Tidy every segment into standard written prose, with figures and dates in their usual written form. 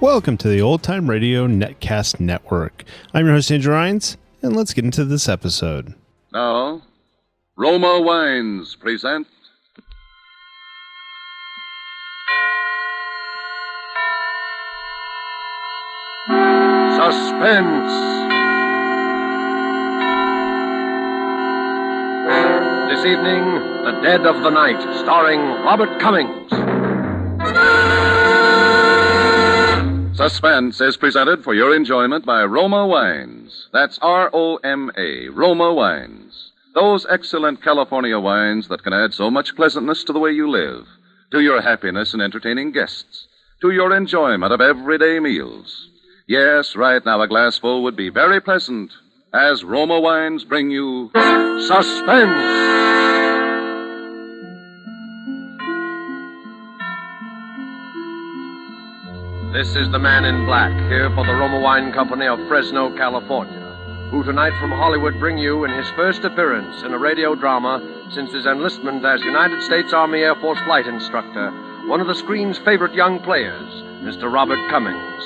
Welcome to the Old Time Radio Netcast Network. I'm your host, Andrew Rines, and let's get into this episode. Now, Roma Wines present Suspense. This evening, The Dead of the Night, starring Robert Cummings. Suspense is presented for your enjoyment by Roma Wines. That's R-O-M-A, Roma Wines. Those excellent California wines that can add so much pleasantness to the way you live, to your happiness in entertaining guests, to your enjoyment of everyday meals. Yes, right now a glassful would be very pleasant as Roma Wines bring you Suspense. This is the man in black, here for the Roma Wine Company of Fresno, California, who tonight from Hollywood bring you in his first appearance in a radio drama since his enlistment as United States Army Air Force flight instructor, one of the screen's favorite young players, Mr. Robert Cummings.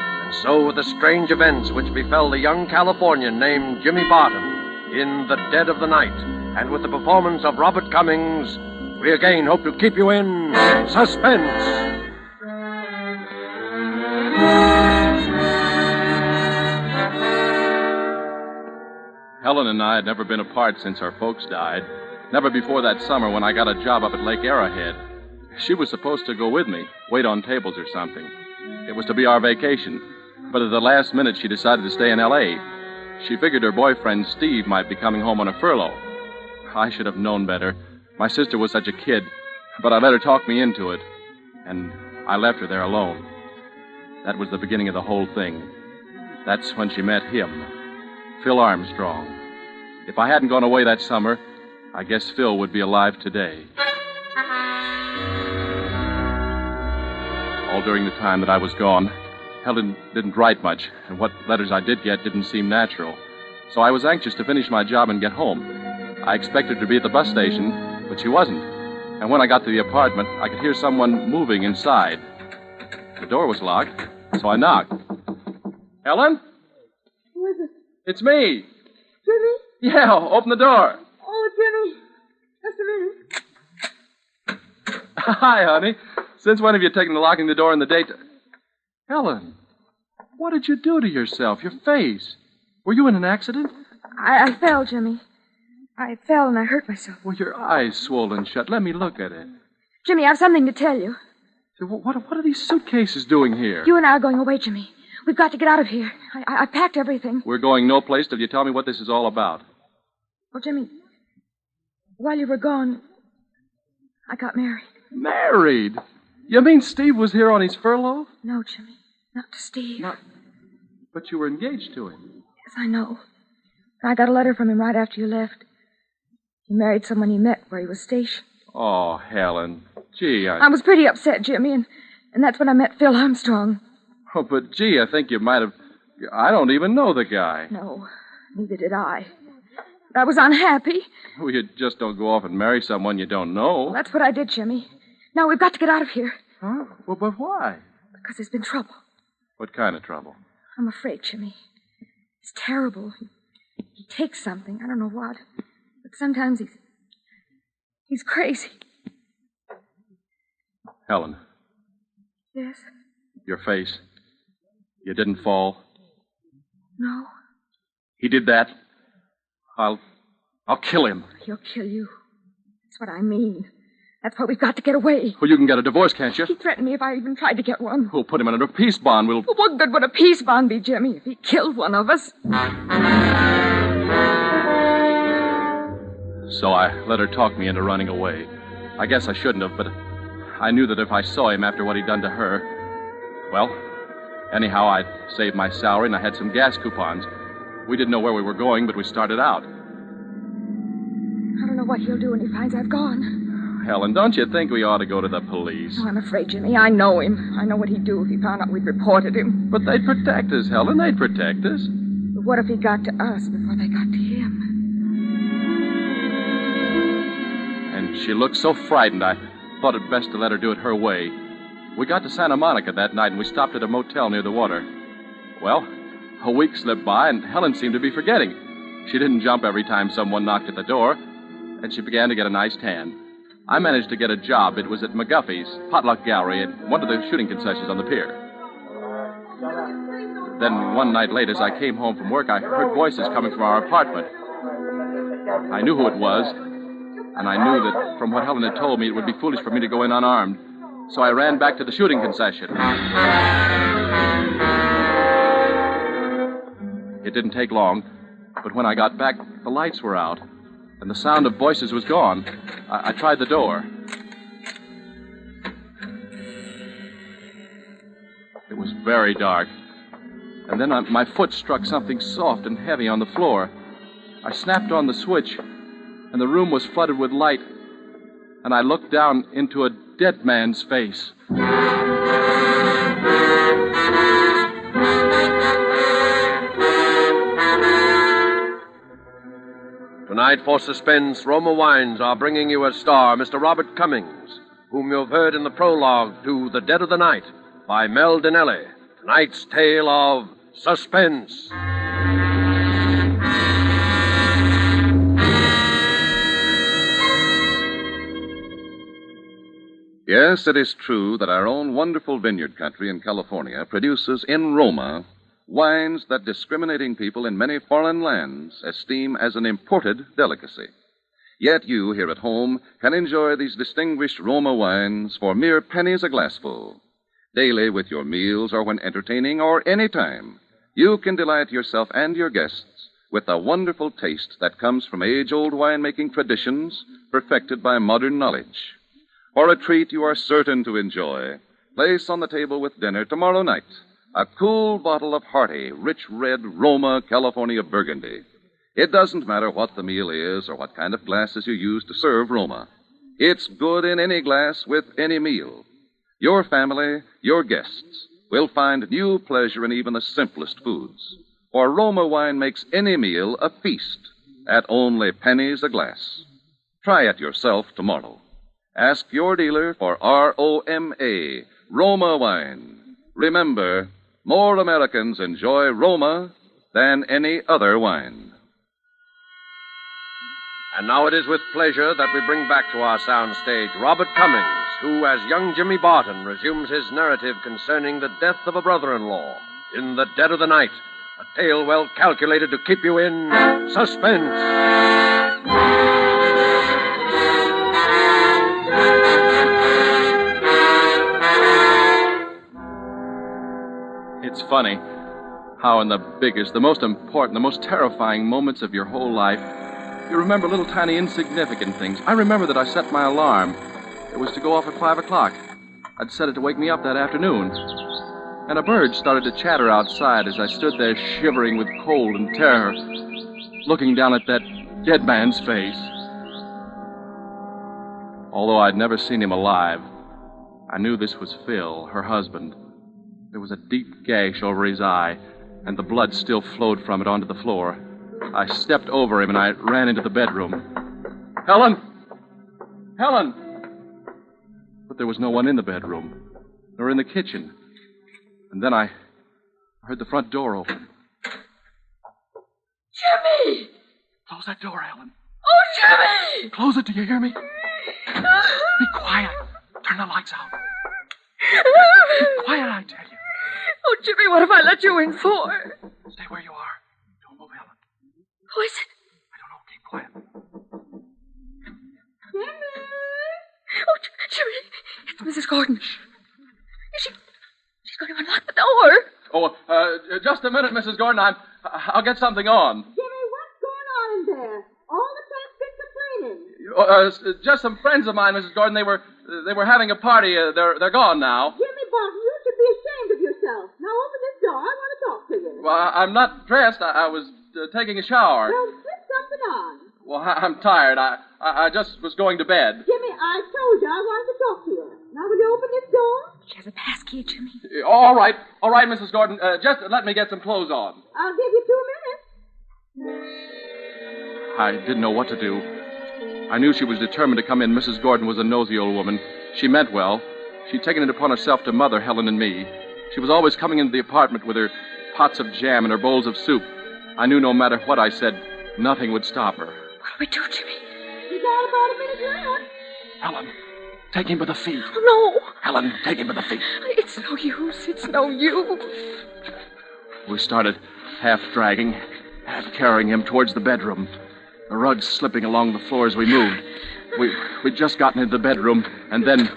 And so with the strange events which befell the young Californian named Jimmy Barton in The Dead of the Night, and with the performance of Robert Cummings, we again hope to keep you in suspense. Helen and I had never been apart since our folks died. Never before that summer when I got a job up at Lake Arrowhead. She was supposed to go with me, wait on tables or something. It was to be our vacation. But at the last minute, she decided to stay in L.A. She figured her boyfriend, Steve, might be coming home on a furlough. I should have known better. My sister was such a kid. But I let her talk me into it. And I left her there alone. That was the beginning of the whole thing. That's when she met him, Phil Armstrong. If I hadn't gone away that summer, I guess Phil would be alive today. All during the time that I was gone, Helen didn't write much, and what letters I did get didn't seem natural. So I was anxious to finish my job and get home. I expected her to be at the bus station, but she wasn't. And when I got to the apartment, I could hear someone moving inside. The door was locked, so I knocked. Helen? Who is it? It's me. Jimmy? Yeah, open the door. Oh, Jimmy. Just a minute. Hi, honey. Since when have you taken to locking the door in the daytime? Helen, what did you do to yourself? Your face. Were you in an accident? I fell, Jimmy. I fell and I hurt myself. Well, your eyes swollen shut. Let me look at it. Jimmy, I have something to tell you. What are these suitcases doing here? You and I are going away, Jimmy. We've got to get out of here. I packed everything. We're going no place till you tell me what this is all about. Well, Jimmy, while you were gone, I got married. Married? You mean Steve was here on his furlough? No, Jimmy. Not to Steve. But you were engaged to him. Yes, I know. I got a letter from him right after you left. He married someone he met where he was stationed. Oh, Helen. Gee, I was pretty upset, Jimmy, and that's when I met Phil Armstrong. Oh, but gee, I think you might have... I don't even know the guy. No, neither did I. I was unhappy. Well, you just don't go off and marry someone you don't know. Well, that's what I did, Jimmy. Now we've got to get out of here. Huh? Well, but why? Because there's been trouble. What kind of trouble? I'm afraid, Jimmy. It's terrible. He takes something. I don't know what. But sometimes he's crazy. Helen. Yes? Your face. You didn't fall. No. He did that. I'll kill him. He'll kill you. That's what I mean. That's why we've got to get away. Well, you can get a divorce, can't you? He threatened me if I even tried to get one. We'll put him under a peace bond. Well, what good would a peace bond be, Jimmy, if he killed one of us? So I let her talk me into running away. I guess I shouldn't have, but I knew that if I saw him after what he'd done to her... Well, anyhow, I'd saved my salary and I had some gas coupons. We didn't know where we were going, but we started out. I don't know what he'll do when he finds I've gone. Helen, don't you think we ought to go to the police? Oh, I'm afraid, Jimmy. I know him. I know what he'd do if he found out we'd reported him. But they'd protect us, Helen. They'd protect us. But what if he got to us before they got to him? And she looked so frightened, I thought it best to let her do it her way. We got to Santa Monica that night, and we stopped at a motel near the water. Well, a week slipped by, and Helen seemed to be forgetting. She didn't jump every time someone knocked at the door, and she began to get a nice tan. I managed to get a job. It was at McGuffey's Potluck Gallery at one of the shooting concessions on the pier. Then one night late, as I came home from work, I heard voices coming from our apartment. I knew who it was, and I knew that from what Helen had told me, it would be foolish for me to go in unarmed. So I ran back to the shooting concession. It didn't take long, but when I got back, the lights were out, and the sound of voices was gone. I tried the door. It was very dark. And then my foot struck something soft and heavy on the floor. I snapped on the switch, and the room was flooded with light, and I looked down into a dead man's face. Tonight for Suspense, Roma Wines are bringing you a star, Mr. Robert Cummings, whom you've heard in the prologue to The Dead of the Night by Mel Dinelli. Tonight's tale of Suspense. Yes, it is true that our own wonderful vineyard country in California produces in Roma wines that discriminating people in many foreign lands esteem as an imported delicacy. Yet you here at home can enjoy these distinguished Roma wines for mere pennies a glassful. Daily with your meals or when entertaining or any time, you can delight yourself and your guests with the wonderful taste that comes from age-old winemaking traditions perfected by modern knowledge. For a treat you are certain to enjoy, place on the table with dinner tomorrow night a cool bottle of hearty, rich red Roma California Burgundy. It doesn't matter what the meal is or what kind of glasses you use to serve Roma. It's good in any glass with any meal. Your family, your guests, will find new pleasure in even the simplest foods. For Roma wine makes any meal a feast at only pennies a glass. Try it yourself tomorrow. Ask your dealer for R-O-M-A, Roma wine. Remember, more Americans enjoy Roma than any other wine. And now it is with pleasure that we bring back to our soundstage Robert Cummings, who, as young Jimmy Barton, resumes his narrative concerning the death of a brother-in-law in The Dead of the Night, a tale well calculated to keep you in suspense. It's funny how in the biggest, the most important, the most terrifying moments of your whole life, you remember little tiny insignificant things. I remember that I set my alarm. It was to go off at 5 o'clock. I'd set it to wake me up that afternoon. And a bird started to chatter outside as I stood there shivering with cold and terror, looking down at that dead man's face. Although I'd never seen him alive, I knew this was Phil, her husband. There was a deep gash over his eye, and the blood still flowed from it onto the floor. I stepped over him, and I ran into the bedroom. Helen! Helen! But there was no one in the bedroom, nor in the kitchen. And then I heard the front door open. Jimmy! Close that door, Helen. Oh, Jimmy! Close it, do you hear me? Be quiet. Turn the lights out. Be quiet, I tell you. Oh, Jimmy, what have I let you in for? Stay where you are. Don't move, Helen. Who is it? I don't know. Keep quiet. Oh, Jimmy, it's Mrs. Gordon. She's going to unlock the door. Oh, just a minute, Mrs. Gordon. I'll get something on. Jimmy, what's going on in there? All the tents complaining. Just some friends of mine, Mrs. Gordon. They were having a party. They're gone now. Jimmy Barton, you should be ashamed of yourself. Now open this door. I want to talk to you. Well, I'm not dressed. I was taking a shower. Well, slip something on. Well, I'm tired. I just was going to bed. Jimmy, I told you I wanted to talk to you. Now will you open this door? She has a pass key, Jimmy. All right, Mrs. Gordon. Just let me get some clothes on. I'll give you 2 minutes. I didn't know what to do. I knew she was determined to come in. Mrs. Gordon was a nosy old woman. She meant well. She'd taken it upon herself to mother Helen and me. She was always coming into the apartment with her pots of jam and her bowls of soup. I knew no matter what I said, nothing would stop her. What'll we do, Jimmy? We got about a minute left. Helen, take him by the feet. Oh, no. Helen, take him by the feet. It's no use. It's no use. We started half dragging, half carrying him towards the bedroom. The rugs slipping along the floor as we moved. We'd just gotten into the bedroom, and then...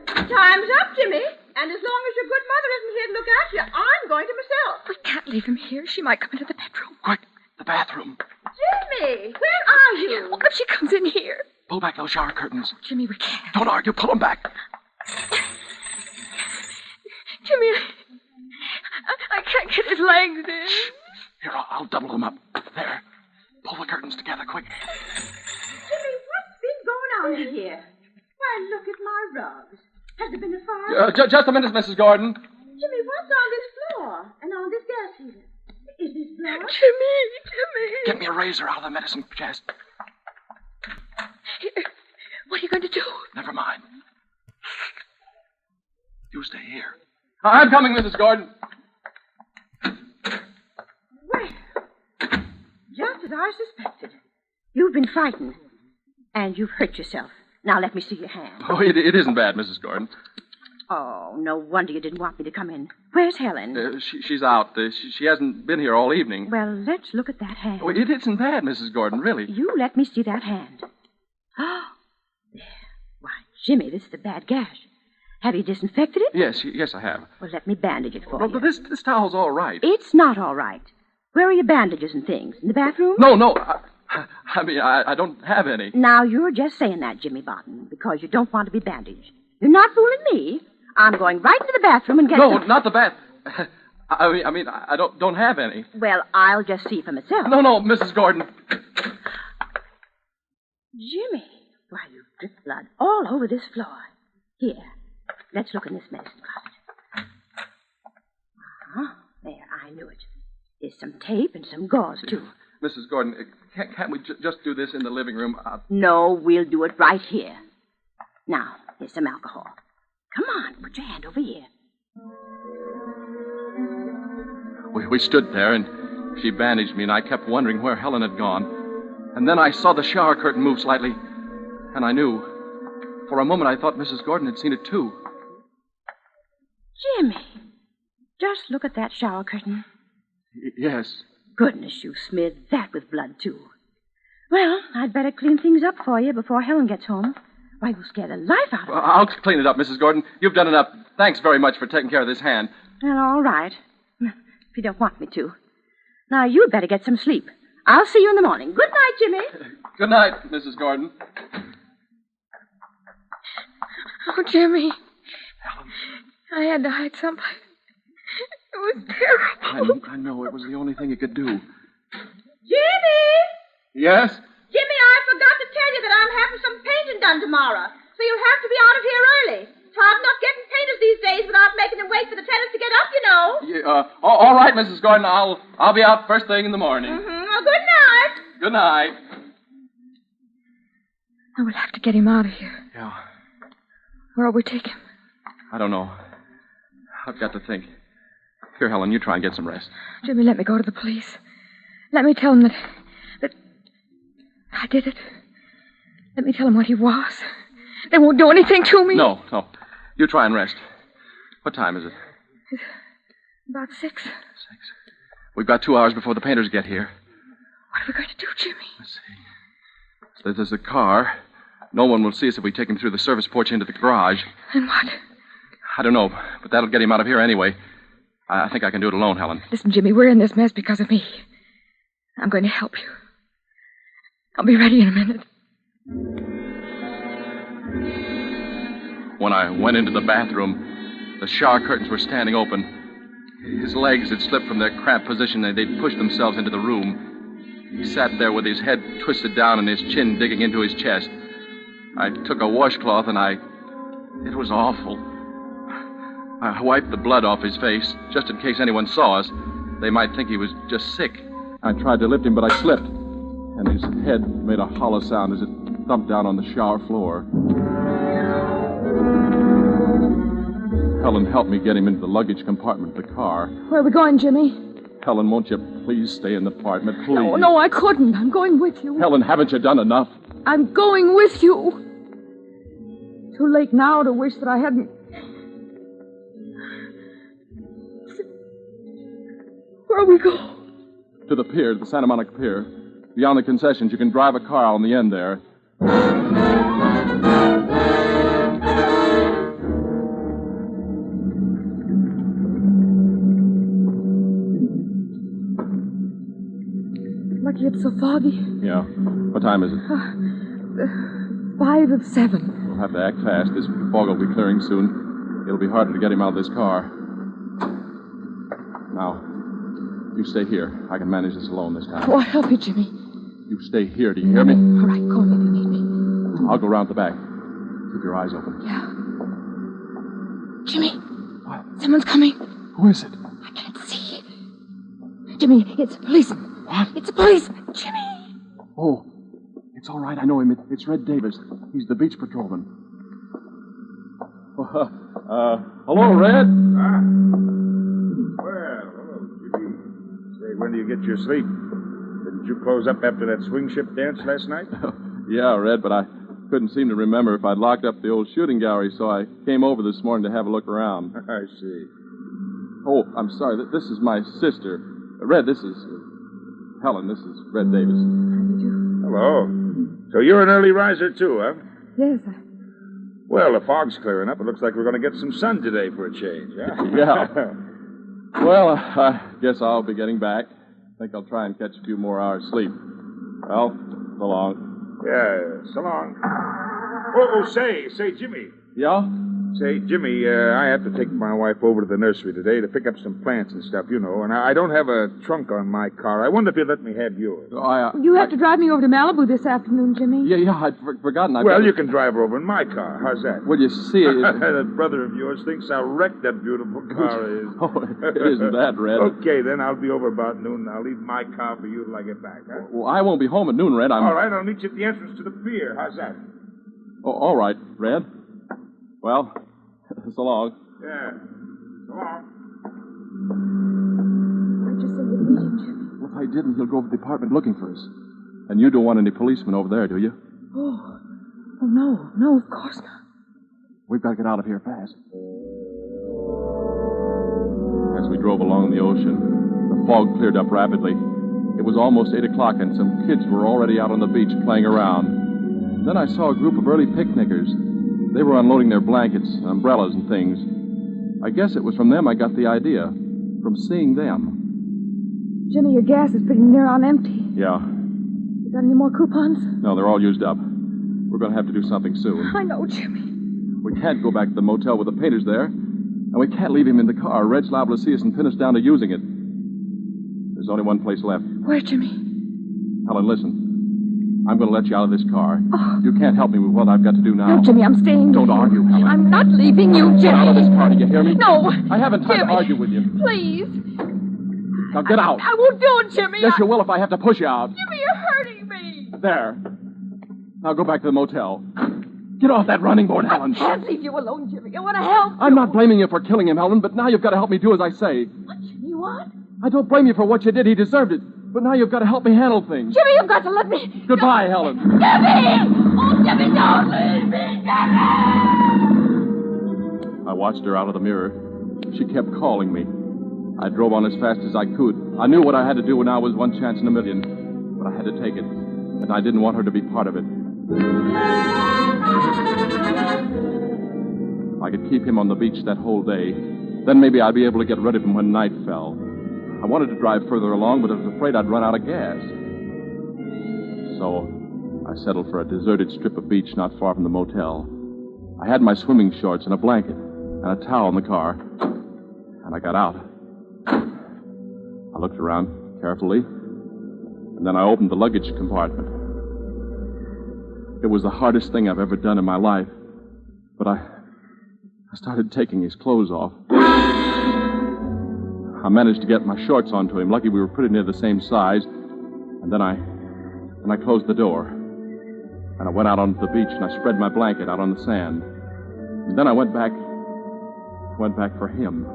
Time's up, Jimmy. And as long as your good mother isn't here to look after you, I'm going to myself. We can't leave him here. She might come into the bedroom. Quick, the bathroom. Jimmy, where are you? What if she comes in here? Pull back those shower curtains. Jimmy, we can't. Don't argue, pull them back. Jimmy, I can't get his legs in. Here, I'll double them up. There. Pull the curtains together, quick. Jimmy, what's been going on in here? Why, look at my rugs. Has there been a fire? Just a minute, Mrs. Gordon. Jimmy, what's on this floor and on this gas heater? Is this blood? Jimmy. Get me a razor out of the medicine chest. Here. What are you going to do? Never mind. You stay here. I'm coming, Mrs. Gordon. Well, just as I suspected. You've been frightened. And you've hurt yourself. Now let me see your hand. Oh, it isn't bad, Mrs. Gordon. Oh, no wonder you didn't want me to come in. Where's Helen? She's out. She hasn't been here all evening. Well, let's look at that hand. Oh, it isn't bad, Mrs. Gordon, really. You let me see that hand. Oh, there. Why, Jimmy, this is a bad gash. Have you disinfected it? Yes, I have. Well, let me bandage it for Well, you. but this towel's all right. It's not all right. Where are your bandages and things? In the bathroom? No. I don't have any. Now, you're just saying that, Jimmy Barton, because you don't want to be bandaged. You're not fooling me. I'm going right into the bathroom and get No, some... not the bath. I don't have any. Well, I'll just see for myself. No, Mrs. Gordon. Jimmy, why, you've dripped blood all over this floor. Here, let's look in this medicine closet. There, I knew it. There's some tape and some gauze, too. Mrs. Gordon, can't we just do this in the living room? No, we'll do it right here. Now, here's some alcohol. Come on, put your hand over here. We stood there, and she bandaged me, and I kept wondering where Helen had gone. And then I saw the shower curtain move slightly, and I knew. For a moment, I thought Mrs. Gordon had seen it, too. Jimmy, just look at that shower curtain. Yes. Goodness, you smeared that with blood, too. Well, I'd better clean things up for you before Helen gets home. Why, you'll scare the life out of her. Well, I'll clean it up, Mrs. Gordon. You've done enough. Thanks very much for taking care of this hand. Well, all right. If you don't want me to. Now, you'd better get some sleep. I'll see you in the morning. Good night, Jimmy. Good night, Mrs. Gordon. Oh, Jimmy. Helen. I had to hide something. It was terrible. I know. It was the only thing you could do. Jimmy! Yes? Jimmy, I forgot to tell you that I'm having some painting done tomorrow. So you'll have to be out of here early. It's hard enough getting painters these days without making them wait for the tenants to get up, you know. All right, Mrs. Gordon. I'll be out first thing in the morning. Well, good night. Good night. I will have to get him out of here. Yeah. Where'll we take him? I don't know. I've got to think. Here, Helen, you try and get some rest. Jimmy, let me go to the police. Let me tell them that I did it. Let me tell them what he was. They won't do anything to me. No. You try and rest. What time is it? It's about 6. 6. We've got 2 hours before the painters get here. What are we going to do, Jimmy? Let's see. So there's a car. No one will see us if we take him through the service porch into the garage. And what? I don't know, but that'll get him out of here anyway. I think I can do it alone, Helen. Listen, Jimmy, we're in this mess because of me. I'm going to help you. I'll be ready in a minute. When I went into the bathroom, the shower curtains were standing open. His legs had slipped from their cramped position and they'd pushed themselves into the room. He sat there with his head twisted down and his chin digging into his chest. I took a washcloth and it was awful. I wiped the blood off his face, just in case anyone saw us. They might think he was just sick. I tried to lift him, but I slipped, and his head made a hollow sound as it thumped down on the shower floor. Helen helped me get him into the luggage compartment of the car. Where are we going, Jimmy? Helen, won't you please stay in the apartment, please? No, I couldn't. I'm going with you. Helen, haven't you done enough? I'm going with you. Too late now to wish that I hadn't... Where we go? To the pier, the Santa Monica Pier. Beyond the concessions, you can drive a car on the end there. Lucky it's so foggy. Yeah. What time is it? 5 of 7. We'll have to act fast. This fog will be clearing soon. It'll be harder to get him out of this car. Now, you stay here. I can manage this alone this time. Oh, I'll help you, Jimmy. You stay here. Do you hear me? All right, call me if you need me. I'll go round the back. Keep your eyes open. Yeah. Jimmy. What? Someone's coming. Who is it? I can't see. Jimmy, it's a policeman. What? It's a policeman, Jimmy. Oh, it's all right. I know him. It's Red Davis. He's the beach patrolman. Hello, Red. Well, hello, Jimmy. Say, when do you get your sleep? Didn't you close up after that swing ship dance last night? Yeah, Red, but I couldn't seem to remember if I'd locked up the old shooting gallery, so I came over this morning to have a look around. I see. Oh, I'm sorry. This is my sister. Red, this is Helen. This is Red Davis. Hello. So you're an early riser, too, huh? Yes, Well, the fog's clearing up. It looks like we're going to get some sun today for a change, huh? Yeah. Well, I guess I'll be getting back. I think I'll try and catch a few more hours sleep. Well, so long. Yeah, so long. Oh, say, Jimmy. Yeah? Say, Jimmy, I have to take my wife over to the nursery today to pick up some plants and stuff, you know, and I don't have a trunk on my car. I wonder if you'd let me have yours. You have to drive me over to Malibu this afternoon, Jimmy. Yeah, I'd forgotten. Well, you can drive her over in my car. How's that? Well, you see... That brother of yours thinks how wrecked that beautiful car is. Oh, it isn't that, Red. Okay, then I'll be over about noon, and I'll leave my car for you till I get back, huh? Well, I won't be home at noon, Red. All right, I'll meet you at the entrance to the pier. How's that? Oh, all right, Red. Well... So long. Yeah. So long. Why'd you say you'd meet him, Jimmy? Well, if I didn't, he'll go over to the apartment looking for us. And you don't want any policemen over there, do you? Oh, no. No, of course not. We've got to get out of here fast. As we drove along the ocean, the fog cleared up rapidly. It was almost 8 o'clock, and some kids were already out on the beach playing around. Then I saw a group of early picnickers. They were unloading their blankets, umbrellas, and things. I guess it was from them I got the idea. From seeing them. Jimmy, your gas is pretty near on empty. Yeah. You got any more coupons? No, they're all used up. We're going to have to do something soon. I know, Jimmy. We can't go back to the motel with the painters there. And we can't leave him in the car. Red's liable to see us and pin us down to using it. There's only one place left. Where, Jimmy? Helen, listen. I'm going to let you out of this car. Oh. You can't help me with what I've got to do now. No, Jimmy, I'm staying. Don't argue, Helen. I'm not leaving you, Jimmy. Get out of this car, do you hear me? No. I haven't time Jimmy, to argue with you. Please. Now get out. I won't do it, Jimmy. Yes, you will if I have to push you out. Jimmy, you're hurting me. There. Now go back to the motel. Get off that running board, Helen. I can't leave you alone, Jimmy. I want to help you. I'm not blaming you for killing him, Helen, but now you've got to help me do as I say. What, Jimmy, what? I don't blame you for what you did. He deserved it. But now you've got to help me handle things. Jimmy, you've got to let me... Goodbye, Helen. Jimmy! Oh, Jimmy, don't leave me, Jimmy! I watched her out of the mirror. She kept calling me. I drove on as fast as I could. I knew what I had to do, and now was one chance in a million. But I had to take it. And I didn't want her to be part of it. I could keep him on the beach that whole day. Then maybe I'd be able to get rid of him when night fell. I wanted to drive further along, but I was afraid I'd run out of gas. So I settled for a deserted strip of beach not far from the motel. I had my swimming shorts and a blanket and a towel in the car. And I got out. I looked around carefully, and then I opened the luggage compartment. It was the hardest thing I've ever done in my life, but I started taking his clothes off. I managed to get my shorts onto him. Lucky we were pretty near the same size. And then I closed the door. And I went out onto the beach and I spread my blanket out on the sand. And then I went back went back for him.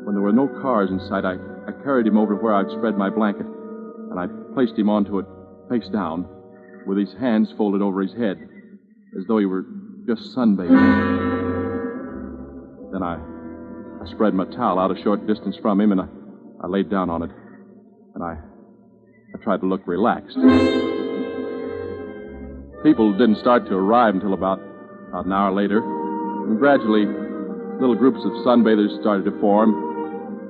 When there were no cars in sight, I carried him over to where I'd spread my blanket, and I placed him onto it face down, with his hands folded over his head, as though he were just sunbathing. Then I spread my towel out a short distance from him, and I laid down on it, and I tried to look relaxed. People didn't start to arrive until about an hour later, and gradually, little groups of sunbathers started to form.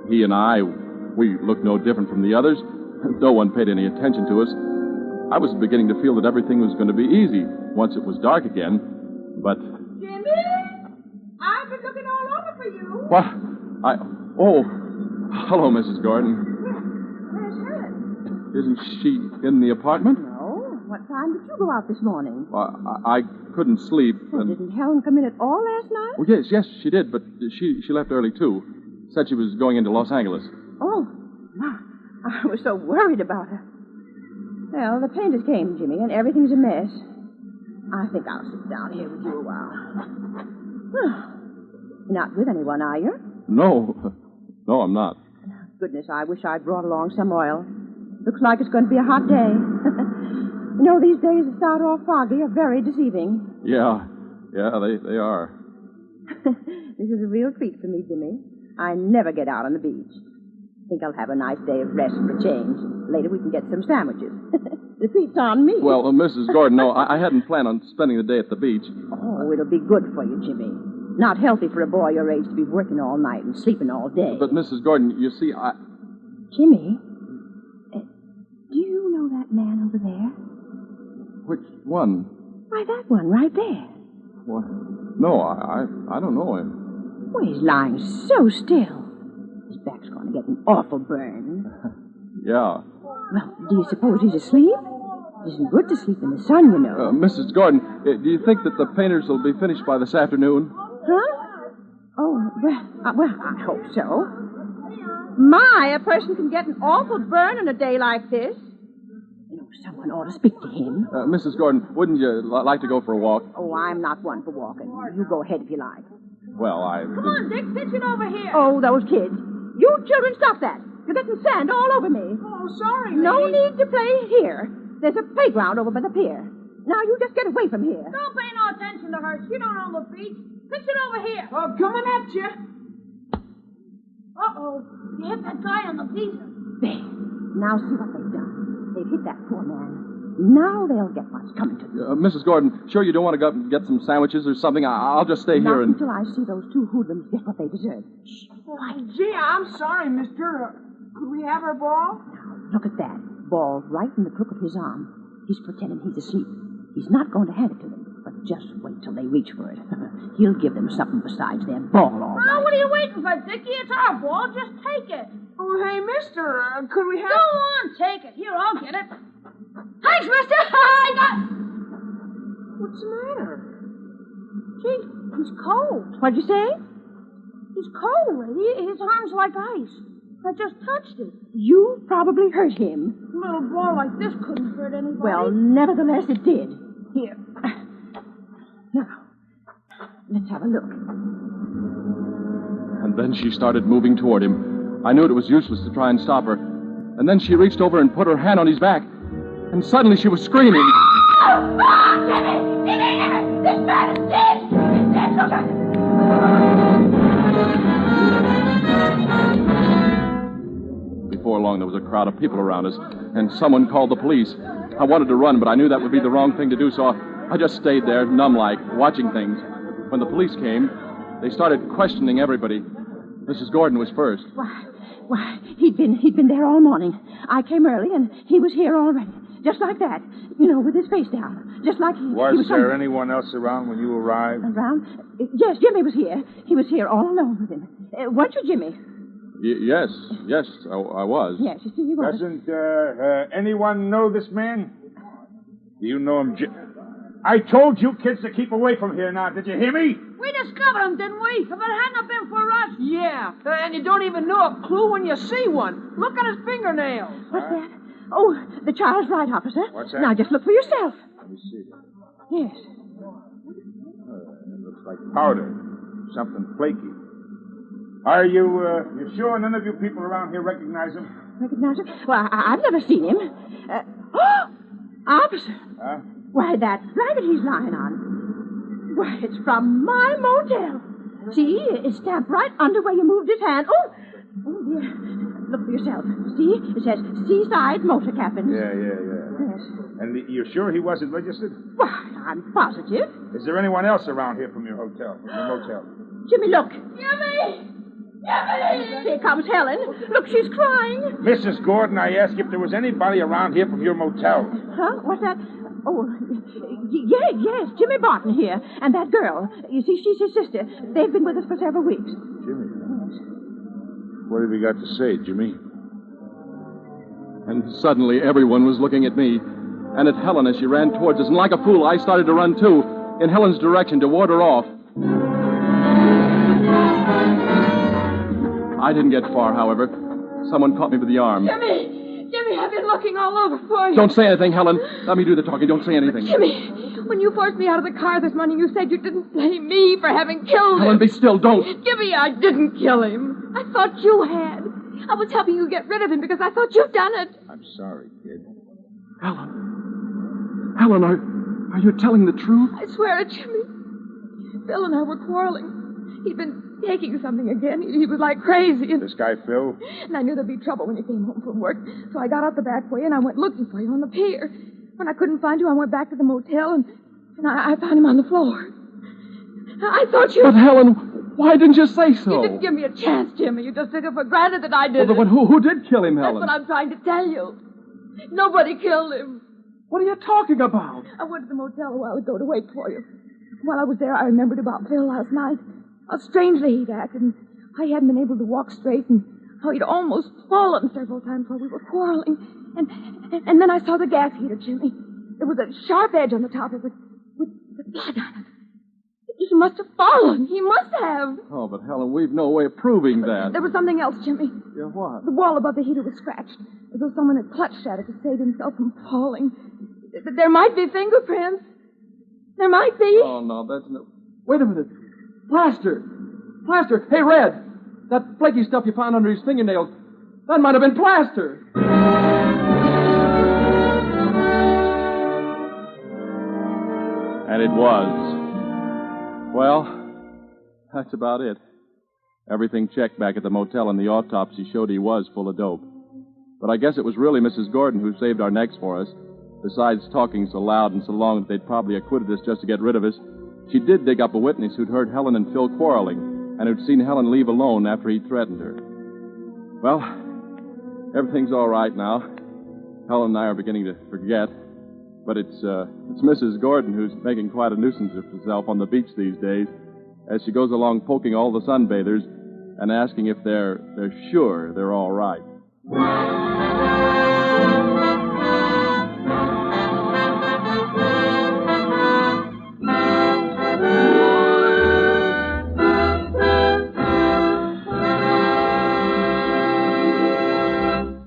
He and I, we looked no different from the others. No one paid any attention to us. I was beginning to feel that everything was going to be easy once it was dark again, but... Jimmy? I've been looking all over for you. What? Oh, hello, Mrs. Gordon. Where's Helen? Isn't she in the apartment? No. What time did you go out this morning? I couldn't sleep. Well, didn't Helen come in at all last night? Oh, yes, she did, but she left early, too. Said she was going into Los Angeles. Oh, I was so worried about her. Well, the painters came, Jimmy, and everything's a mess. I think I'll sit down here with you a while. You're not with anyone, are you? No, I'm not. Goodness, I wish I'd brought along some oil. Looks like it's going to be a hot day. You know, these days that start off foggy are very deceiving. Yeah, they are. This is a real treat for me, Jimmy. I never get out on the beach. Think I'll have a nice day of rest for a change. Later we can get some sandwiches. The treat's on me. Well, Mrs. Gordon, no, I hadn't planned on spending the day at the beach. Oh, it'll be good for you, Jimmy. Not healthy for a boy your age to be working all night and sleeping all day. But, Mrs. Gordon, you see, Jimmy, do you know that man over there? Which one? Why, that one right there. What? No, I don't know him. Well, he's lying so still. His back's going to get an awful burn. Yeah. Well, do you suppose he's asleep? It isn't good to sleep in the sun, you know. Mrs. Gordon, do you think that the painters will be finished by this afternoon? Huh? Oh, well, I hope so. My, a person can get an awful burn on a day like this. You know, someone ought to speak to him. Mrs. Gordon, wouldn't you like to go for a walk? Oh, I'm not one for walking. You go ahead if you like. Well, Come on, Dick, pitch it over here. Oh, those kids. You children, stop that. You're getting sand all over me. Oh, sorry, No lady. need to play here. There's a playground over by the pier. Now you just get away from here. Don't pay no attention to her. She don't own the beach. Pitch it over here. Oh, coming at you. Uh-oh. You hit that guy on the pizza. There. Now see what they've done. They've hit that poor man. Now they'll get what's coming to them. Mrs. Gordon, sure you don't want to go up and get some sandwiches or something? I'll just stay Not here and... until I see those two hoodlums get what they deserve. Shh. Gee, I'm sorry, mister. Could we have our ball? Now, look at that. Ball right in the crook of his arm. He's pretending he's asleep. He's not going to hand it to them. But just wait till they reach for it. He'll give them something besides their ball, all right. Oh, what are you waiting for, Dickie? It's our ball. Just take it. Oh, hey, mister, could we have... Go on, take it. Here, I'll get it. Thanks, mister. I got... What's the matter? Gee, he's cold. What'd you say? He's cold, lady. His arm's like ice. I just touched it. You probably hurt him. A little ball like this couldn't hurt anybody. Well, nevertheless, it did. Here. Now, let's have a look. And then she started moving toward him. I knew it was useless to try and stop her. And then she reached over and put her hand on his back. And suddenly she was screaming. Jimmy! This man is dead! He's dead! Look at him! Before long, there was a crowd of people around us, and someone called the police. I wanted to run, but I knew that would be the wrong thing to do, so I just stayed there, numb-like, watching things. When the police came, they started questioning everybody. Mrs. Gordon was first. Why, he'd been there all morning. I came early, and he was here already. Just like that. You know, with his face down. Just like he was there anyone else around when you arrived? Around? Yes, Jimmy was here. He was here all alone with him. Weren't you, Jimmy? Yes, I was. Yes, you see, he was. Doesn't anyone know this man? Do you know him, I told you kids to keep away from here now. Did you hear me? We discovered him, didn't we? If it hadn't been for us. Yeah, and you don't even know a clue when you see one. Look at his fingernails. What's that? Oh, the child's right, officer. What's that? Now, just look for yourself. Let me see that. Yes. It looks like powder. Something flaky. Are you sure none of you people around here recognize him? Recognize him? Well, I've never seen him. Officer. Huh? Why, that blanket he's lying on. Why, it's from my motel. See, it's stamped right under where you moved his hand. Oh, dear. Look for yourself. See, it says Seaside Motor Cabins. Yeah. Yes. And you're sure he wasn't registered? Why, I'm positive. Is there anyone else around here from your motel? Jimmy, look. Jimmy! Here comes Helen. Look, she's crying. Mrs. Gordon, I asked if there was anybody around here from your motel. Huh? What's that? Oh, yes, Jimmy Barton here. And that girl. You see, she's his sister. They've been with us for several weeks. Jimmy? Yes. What have you got to say, Jimmy? And suddenly everyone was looking at me and at Helen as she ran towards us. And like a fool, I started to run too, in Helen's direction to ward her off. I didn't get far, however. Someone caught me by the arm. Jimmy, I've been looking all over for you. Don't say anything, Helen. Let me do the talking. Don't say anything. Jimmy, when you forced me out of the car this morning, you said you didn't blame me for having killed him. Helen, be still. Don't. Jimmy, I didn't kill him. I thought you had. I was helping you get rid of him because I thought you'd done it. I'm sorry, kid. Helen, are you telling the truth? I swear it, Jimmy. Phil and I were quarreling. He'd been taking something again. He was like crazy. This guy, Phil? And I knew there'd be trouble when you came home from work. So I got out the back way and I went looking for you on the pier. When I couldn't find you, I went back to the motel and I found him on the floor. I thought you... But, Helen, why didn't you say so? You didn't give me a chance, Jimmy. You just took it for granted that I did But who did kill him, Helen? That's what I'm trying to tell you. Nobody killed him. What are you talking about? I went to the motel a while ago to wait for you. While I was there, I remembered about Phil last night. How strangely he'd acted, and how he hadn't been able to walk straight, and how he'd almost fallen several times while we were quarreling. And then I saw the gas heater, Jimmy. There was a sharp edge on the top of it with blood on it. He must have fallen. He must have. Oh, but Helen, we've no way of proving that. There was something else, Jimmy. Yeah, what? The wall above the heater was scratched, as though someone had clutched at it to save himself from falling. There might be fingerprints. There might be. Oh, no, that's no... Wait a minute. Plaster! Hey, Red! That flaky stuff you found under his fingernails, that might have been plaster! And it was. Well, that's about it. Everything checked back at the motel, and the autopsy showed he was full of dope. But I guess it was really Mrs. Gordon who saved our necks for us. Besides talking so loud and so long that they'd probably acquitted us just to get rid of us, she did dig up a witness who'd heard Helen and Phil quarreling and who'd seen Helen leave alone after he threatened her. Well, everything's all right now. Helen and I are beginning to forget. But it's Mrs. Gordon who's making quite a nuisance of herself on the beach these days as she goes along poking all the sunbathers and asking if they're sure they're all right.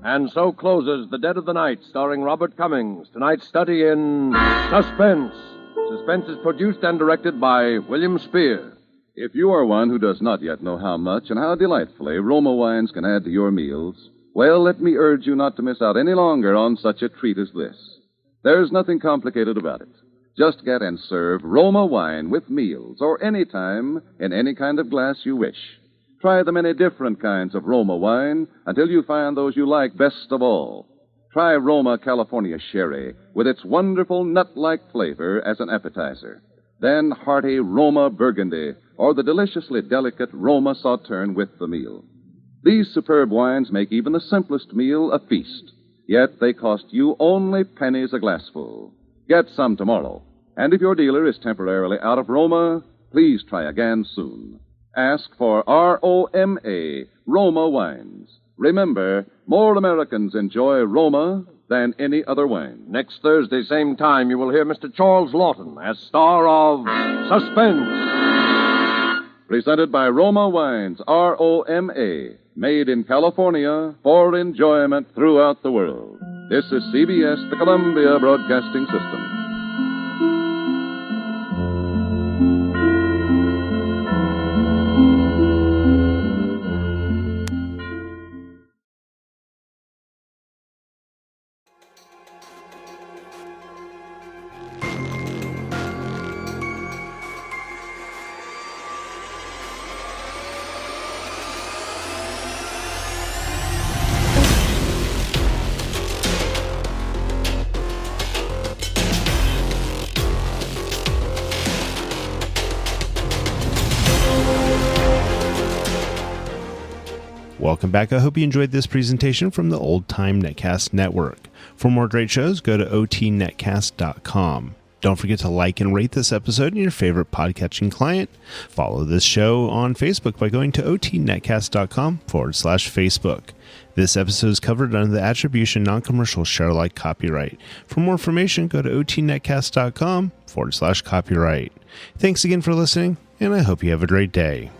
And so closes The Dead of the Night, starring Robert Cummings. Tonight's study in Suspense. Suspense is produced and directed by William Spear. If you are one who does not yet know how much and how delightfully Roma wines can add to your meals, well, let me urge you not to miss out any longer on such a treat as this. There's nothing complicated about it. Just get and serve Roma wine with meals or any time in any kind of glass you wish. Try the many different kinds of Roma wine until you find those you like best of all. Try Roma California Sherry with its wonderful nut-like flavor as an appetizer. Then hearty Roma Burgundy or the deliciously delicate Roma Sauterne with the meal. These superb wines make even the simplest meal a feast. Yet they cost you only pennies a glassful. Get some tomorrow. And if your dealer is temporarily out of Roma, please try again soon. Ask for R-O-M-A, Roma wines. Remember, more Americans enjoy Roma than any other wine. Next Thursday, same time, you will hear Mr. Charles Lawton as star of Suspense. Presented by Roma Wines, R-O-M-A, made in California for enjoyment throughout the world. This is CBS, the Columbia Broadcasting System. Welcome back. I hope you enjoyed this presentation from the Old Time Netcast Network. For more great shows, go to otnetcast.com. Don't forget to like and rate this episode in your favorite podcatching client. Follow this show on Facebook by going to otnetcast.com/Facebook. This episode is covered under the Attribution Non-Commercial ShareAlike copyright. For more information, go to otnetcast.com/copyright. Thanks again for listening, and I hope you have a great day.